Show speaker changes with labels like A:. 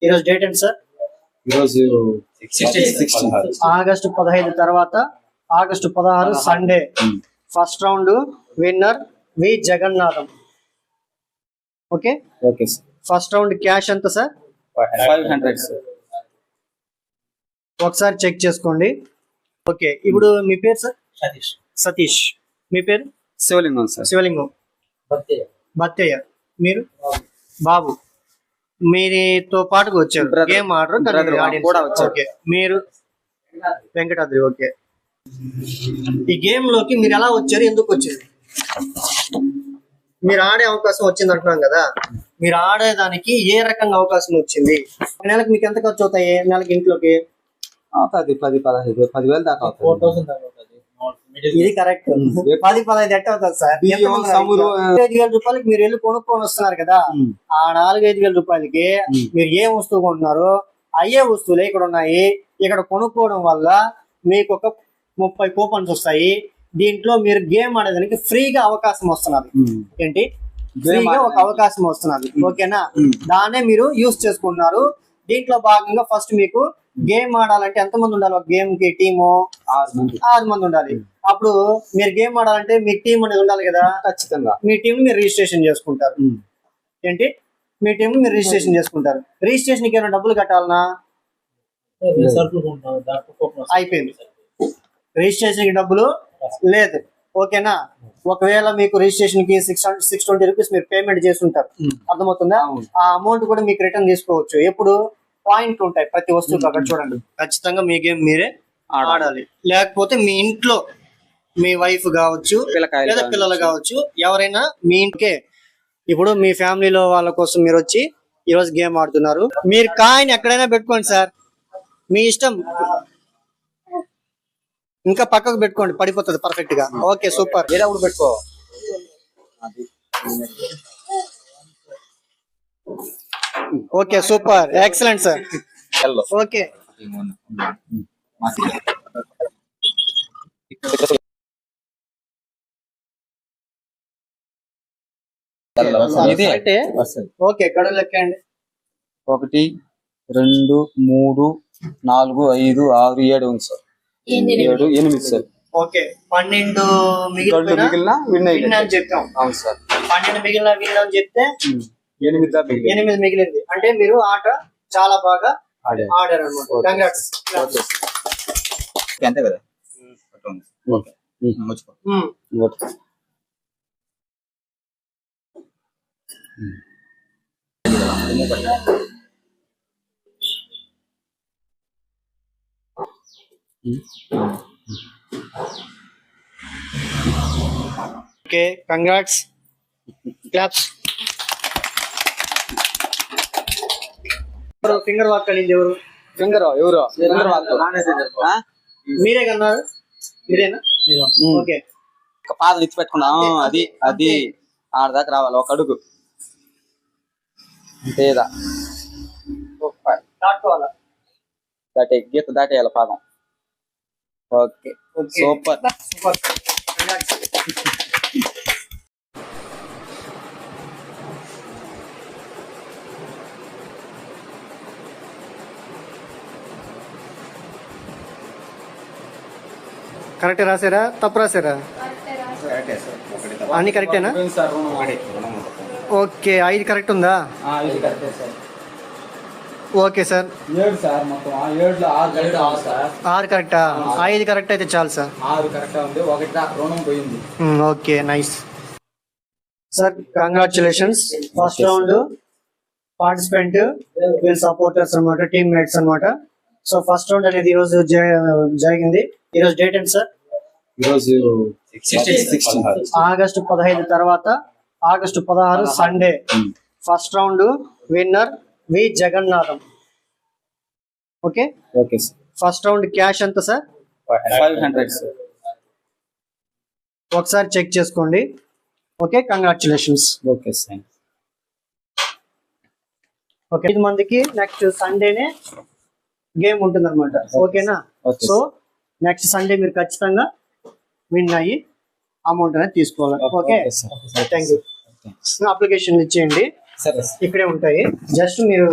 A: ఈరోజు డేట్ ఏంటి సార్?
B: ఈరోజు
A: ఆగస్టు 15 తర్వాత August 16 Sunday. First round winner V Jagannatham. Okay
B: okay sir.
A: First round cash ఎంత సార్?
B: 500 సార్.
A: ఒకసారి చెక్ చేసుకోండి. ఓకే, ఇప్పుడు మీ పేరు సార్? సతీష్. మీ పేరు?
B: శివలింగం సార్.
A: శివలింగం. బత్తయ్య. మీరు? బాబు. మీతో పాటుగా వచ్చారు. గేమ్ ఆర్డర్
B: కూడా వచ్చారు.
A: ఓకే, మీరు వెంకటాద్రి. ఓకే, ఈ గేమ్ లోకి మీరు ఎలా వచ్చారు, ఎందుకు వచ్చారు? మీరు ఆడే అవకాశం వచ్చింది అంటున్నాం కదా, మీరు ఆడేదానికి ఏ రకంగా అవకాశం వచ్చింది? నెలకు మీకు ఎంత ఖర్చు అవుతాయి? నెలకి ఇంట్లోకి
B: 10,000 దాకా అవుతుంది.
A: ఇది కరెక్ట్. 10-15 ఎట్ అవుతుంది సార్. 5,000 రూపాయలకి మీరు వెళ్ళి కొనుక్కొని వస్తున్నారు కదా, ఆ 4-5,000 రూపాయలకి మీరు ఏ వస్తువు కొంటున్నారు, అయ్యే వస్తువులే ఇక్కడ ఉన్నాయి. ఇక్కడ కొనుక్కోవడం వల్ల మీకు ఒక 30 కూపన్స్ వస్తాయి. దీంట్లో మీరు గేమ్ ఆడేదానికి ఫ్రీగా అవకాశం వస్తున్నది. ఏంటి? ఫ్రీగా ఒక అవకాశం వస్తున్నది. ఓకేనా? దాన్నే మీరు యూజ్ చేసుకుంటున్నారు. దీంట్లో భాగంగా ఫస్ట్ మీకు గేమ్ ఆడాలంటే ఎంత మంది ఉండాలి? ఒక గేమ్ కి టీము 6 మంది ఉండాలి. అప్పుడు మీరు గేమ్ ఆడాలంటే మీ టీం అనేది ఉండాలి కదా.
B: ఖచ్చితంగా
A: మీ టీం మీరు రిజిస్ట్రేషన్ చేసుకుంటారు. ఏంటి? మీ టీం మీరు రిజిస్ట్రేషన్ చేసుకుంటారు. రిజిస్ట్రేషన్ కి ఏమైనా డబ్బులు కట్టాలనా? అయిపోయింది. రిజిస్ట్రేషన్ కి డబ్బులు లేదు. ఓకేనా? ఒకవేళ మీకు రిజిస్ట్రేషన్ కి 620 రూపీస్ మీరు పేమెంట్ చేస్తుంటారు, అర్థమవుతుందా? ఆ అమౌంట్ కూడా మీకు రిటర్న్ తీసుకోవచ్చు. ఎప్పుడు? పాయింట్లు ఉంటాయి ప్రతి వస్తువుకి. అక్కడ చూడండి, ఖచ్చితంగా మీ గేమ్ మీరే ఆడాలి. లేకపోతే మీ ఇంట్లో మీ వైఫ్ కావచ్చు లేదా పిల్లలు కావచ్చు, ఎవరైనా మీ ఇంటికే. ఇప్పుడు మీ ఫ్యామిలీలో వాళ్ళ కోసం మీరు వచ్చి ఈరోజు గేమ్ ఆడుతున్నారు. మీరు కాయిన్ ఎక్కడైనా పెట్టుకోండి సార్, మీ ఇష్టం. ఇంకా పక్కకు పెట్టుకోండి, పడిపోతుంది పర్ఫెక్ట్ గా. Okay, super.
B: వేరే ఊరు పెట్టుకో.
A: Okay, super, excellent sir. Okay, అంటే ఓకే, కడులు లెక్కండి.
B: 1 2 3 4 5 6 7 ఉంది సార్. 7 8 సార్.
A: ఓకే, 12 మిగిలిన విన్ అని చెప్తాం.
B: అవును సార్.
A: 12 మిగిలిన విన్ అని చెప్తే
B: 8
A: మిగిలింది. అంటే మీరు ఆట చాలా బాగా ఆడారు అన్నమాట. కంగ్రాట్స్.
B: అంతే కదా. Okay.
A: Okay, congrats. Claps. Finger walk కలిగింది ఎవరు?
B: ఎవరు?
A: మీరే కన్నారు? మీరేనా? ఓకే,
B: పాదం ఎత్తి పెట్టుకున్నాం. అది ఆడదాకా రావాలి. ఒక అడుగు అంతేదా
A: దాటుకోవాలా?
B: గీత దాటేయాలి పాదం. Okay, super.
A: కరెక్ట్ రాసారా? తప్పు రాసారా? అన్ని కరెక్టేనా? ఓకే, 5 కరెక్ట్ ఉందా? Okay sir.
B: 7 సార్. మొత్తం 7లో 6
A: కరెక్టా? 5 కరెక్ట్ అయితే చాలు సార్.
B: 6 కరెక్ట్ ఉంది. 1 రుణం పోయింది.
A: Okay, nice sir. Congratulations. First round participant వీళ్ళ సపోర్టర్స్ అనమాట, టీమ్ మేట్స్ అనమాట. సో ఫస్ట్ రౌండ్ అనేది ఈ రోజు జరిగింది. ఈ రోజు డేట్ ఏంటి సార్?
B: ఈరోజు
A: ఆగస్టు 15 తర్వాత August 16 Sunday. First round winner V Jagannatham. Okay
B: okay sir.
A: First round cash ఎంత సార్?
B: 500 సార్.
A: ఒకసారి చెక్ చేసుకోండి. Okay, congratulations.
B: Okay sir.
A: Okay, 5 మందికి నెక్స్ట్ సండేనే గేమ్ ఉంటుంది అనమాట. ఓకేనా? సో నెక్స్ట్ సండే మీరు ఖచ్చితంగా విన్ అయ్యి అమౌంట్ అనేది తీసుకోవాలి. Okay, thank you. అప్లికేషన్ ఇచ్చేయండి, ఇక్కడే ఉంటాయి. జస్ట్ మీరు